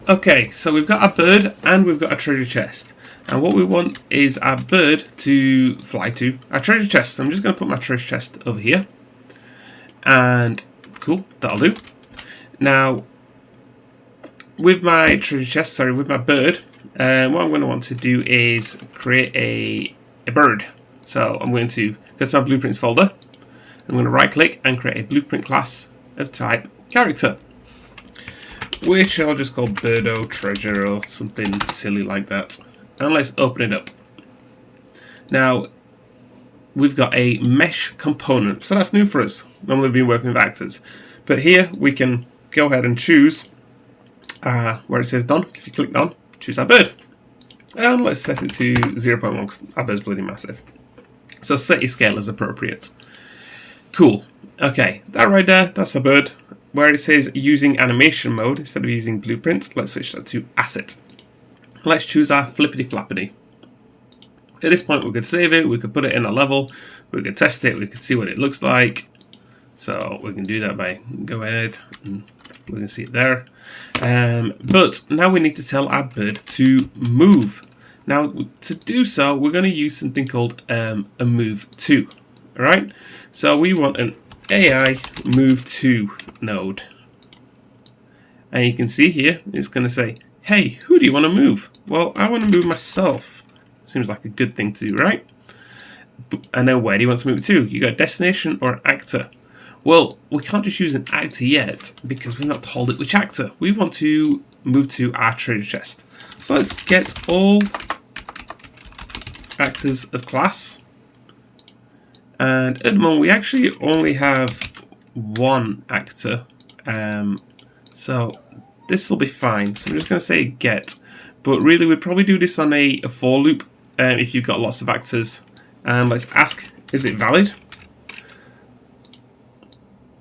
Okay, so we've got our bird and we've got a treasure chest. And what we want is our bird to fly to our treasure chest. So I'm just going to put my treasure chest over here. And cool, that'll do. Now, with my treasure chest, with my bird, what I'm going to want to do is create a bird. So I'm going to go to my blueprints folder. I'm going to right click and create a blueprint class of type character, which I'll just call Birdo Treasure or something silly like that. And let's open it up. Now, we've got a mesh component, so that's new for us. Normally we've been working with actors. But here we can go ahead and choose where it says done. If you click done, choose our bird. And let's set it to 0.1 because our bird's bloody massive. So set your scale as appropriate. Cool. Okay, that right there, that's a bird. Where it says using animation mode instead of using blueprints, let's switch that to asset. Let's choose our flippity flappity. At this point, we could save it, we could put it in a level, we could test it, we could see what it looks like. So we can do that by go ahead and we can see it there. But now we need to tell our bird to move. Now to do so, we're going to use something called a move to. All right. So we want an AI move to node, and you can see here it's going to say, "Hey, who do you want to move?" Well, I want to move myself. Seems like a good thing to do, right? And then where do you want to move to? You got destination or actor. Well, we can't just use an actor yet because we're not told it which actor. We want to move to our treasure chest. So let's get all actors of class. And at the moment we actually only have one actor. So this will be fine. So I'm just going to say get. But really we'd probably do this on a for loop if you've got lots of actors. And let's ask, is it valid?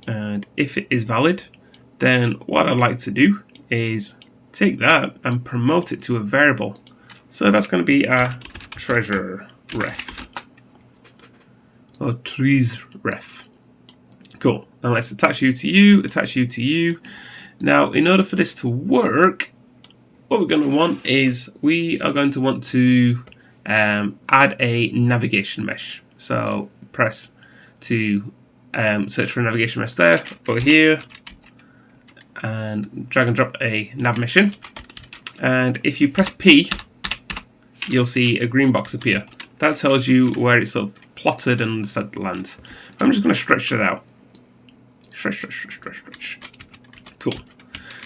And if it is valid, then what I'd like to do is take that and promote it to a variable. So that's going to be a treasure ref or trees ref. Cool. And let's attach you to you, attach you to you. Now, in order for this to work, what we're going to want is we are going to want to add a navigation mesh. So press to search for a navigation mesh there, over here, and drag and drop a nav mesh in. And if you press P, you'll see a green box appear. That tells you where it's sort of plotted and set lands. I'm just going to stretch that out. Stretch. Cool.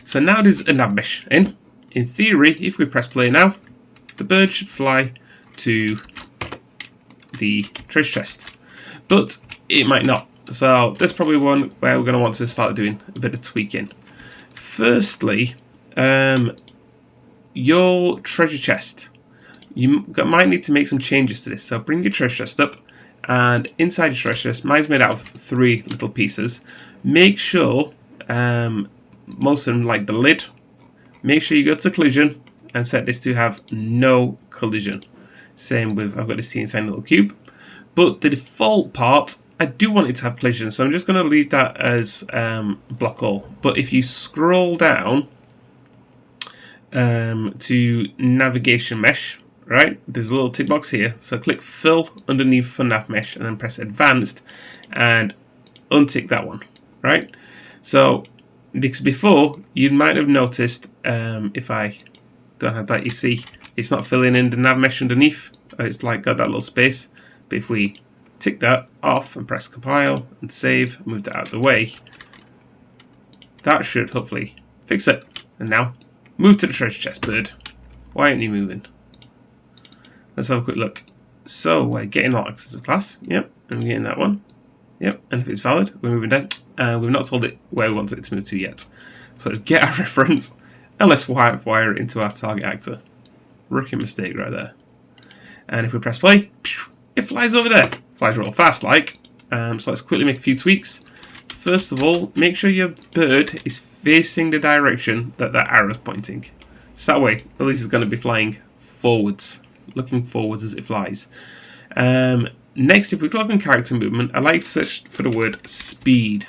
So now there's a nav mesh in. In theory, if we press play now, the bird should fly to the treasure chest. But it might not. So that's probably one where we're going to want to start doing a bit of tweaking. Firstly, your treasure chest. You might need to make some changes to this. So bring your treasure chest up, and inside your treasure chest, mine's made out of 3 little pieces. Make sure, most of them like the lid, make sure you go to collision and set this to have no collision. Same with, I've got this teeny tiny little cube. But the default part, I do want it to have collision, so I'm just going to leave that as block all. But if you scroll down to navigation mesh, right, there's a little tick box here. So click fill underneath for nav mesh and then press advanced and untick that one, right? So because before you might have noticed if I don't have that, you see it's not filling in the nav mesh underneath. It's like got that little space. But if we tick that off and press compile and save, move that out of the way, that should hopefully fix it. And now, move to the treasure chest, bird. Why aren't you moving? Let's have a quick look. So we're getting all access of class. Yep, and we're getting that one. Yep, and if it's valid, we're moving down. We've not told it where we want it to move to yet. So let's get our reference and let's wire it into our target actor. Rookie mistake right there. And if we press play, it flies over there. Flies real fast like. So let's quickly make a few tweaks. First of all, make sure your bird is facing the direction that that arrow is pointing. So that way, at least it's going to be flying forwards. Looking forwards as it flies. Next, if we click on character movement, I like to search for the word speed.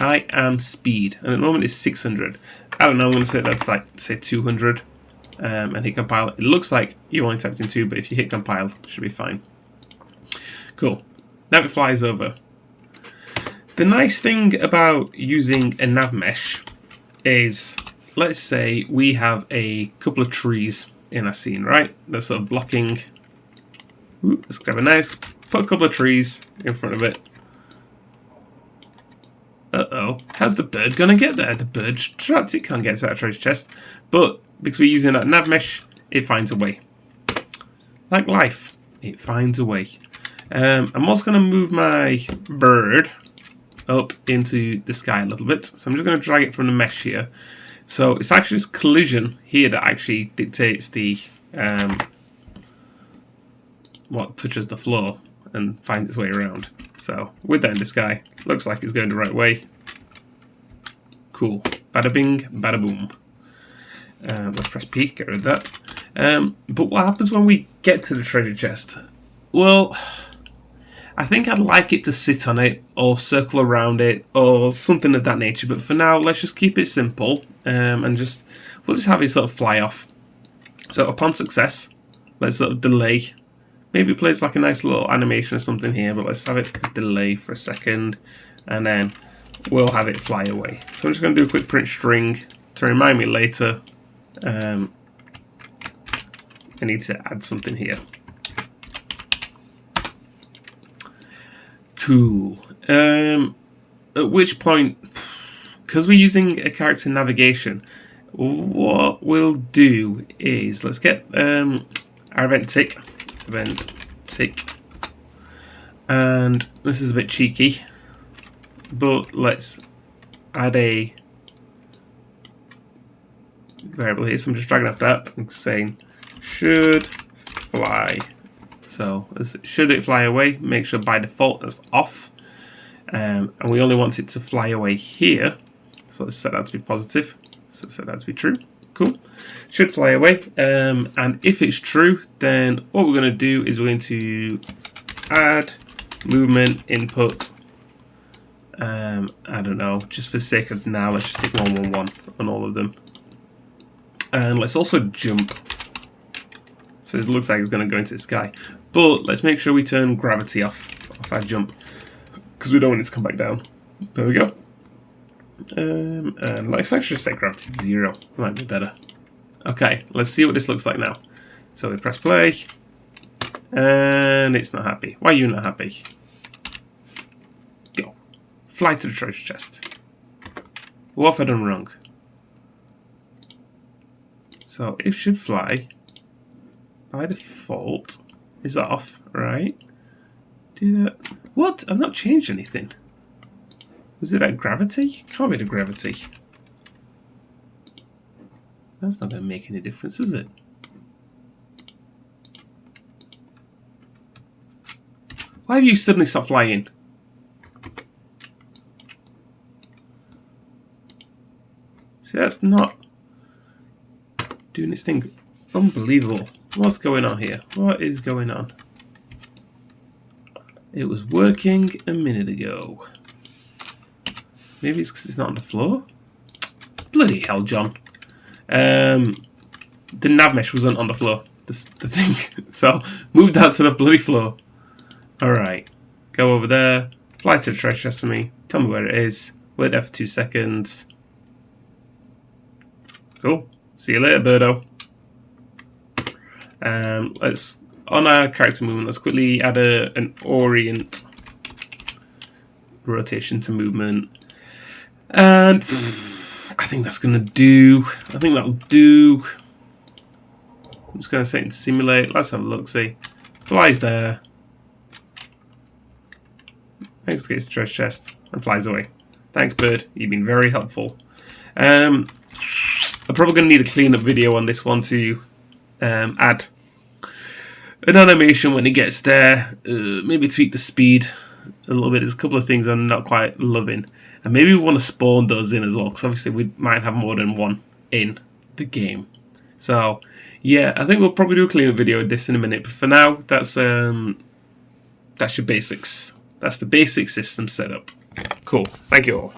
I am speed, and at the moment it's 600. I don't know, I'm going to say that's like, say 200, and hit compile. It looks like you only typed in 2, but if you hit compile, it should be fine. Cool. Now it flies over. The nice thing about using a nav mesh is, let's say we have a couple of trees in our scene, right? They're sort of blocking. Ooh, let's grab a nice, put a couple of trees in front of it. Uh-oh, how's the bird gonna get there? The bird's trapped, it can't get to that treasure chest. But because we're using that nav mesh, it finds a way. Like life, it finds a way. I'm also gonna move my bird up into the sky a little bit. So I'm just gonna drag it from the mesh here. So it's actually this collision here that actually dictates the what touches the floor and finds its way around. So with that in the sky, looks like it's going the right way. Cool. Bada bing, bada boom. Let's press P, get rid of that. But what happens when we get to the treasure chest? Well, I think I'd like it to sit on it or circle around it or something of that nature. But for now, let's just keep it simple and we'll just have it sort of fly off. So upon success, let's sort of delay. Maybe it plays like a nice little animation or something here, but let's have it delay for a second, and then we'll have it fly away. So I'm just going to do a quick print string to remind me later I need to add something here. Cool. At which point, because we're using a character navigation, what we'll do is let's get our event tick, and this is a bit cheeky, but let's add a variable here. So I'm just dragging off that and saying should fly. So should it fly away, make sure by default that's off, and we only want it to fly away here. So let's set that to be positive. So set that to be true. Cool. Should fly away. And if it's true, then what we're going to do is we're going to add movement input. I don't know, just for the sake of now, let's just take 111 on all of them. And let's also jump. So it looks like it's going to go into the sky. But let's make sure we turn gravity off our jump, because we don't want it to come back down. There we go. And let's actually set gravity to 0. Might be better. Okay, let's see what this looks like now. So we press play, and it's not happy. Why are you not happy? Go. Fly to the treasure chest. What have I done wrong? So it should fly. By default, is off, right? Do that. What? I've not changed anything. Was it at gravity? Can't be the gravity. That's not going to make any difference, is it? Why have you suddenly stopped flying? See, that's not doing this thing. Unbelievable. What's going on here? What is going on? It was working a minute ago. Maybe it's because it's not on the floor? Bloody hell, John. The nav mesh wasn't on the floor. The thing. So, move that to the bloody floor. Alright. Go over there. Fly to the treasure chest for me. Tell me where it is. Wait there for 2 seconds. Cool. See you later, Birdo. Let's, on our character movement, let's quickly add an orient rotation to movement. And I think that's going to do. I think that'll do. I'm just going to set it to simulate. Let's have a look, see. Flies there. Thanks, gets the treasure chest and flies away. Thanks, bird. You've been very helpful. I'm probably going to need a cleanup video on this one to add an animation when it gets there. Maybe tweak the speed a little bit. There's a couple of things I'm not quite loving. And maybe we want to spawn those in as well, because obviously we might have more than one in the game. So, yeah, I think we'll probably do a cleanup video of this in a minute. But for now, that's your basics. That's the basic system setup. Cool. Thank you all.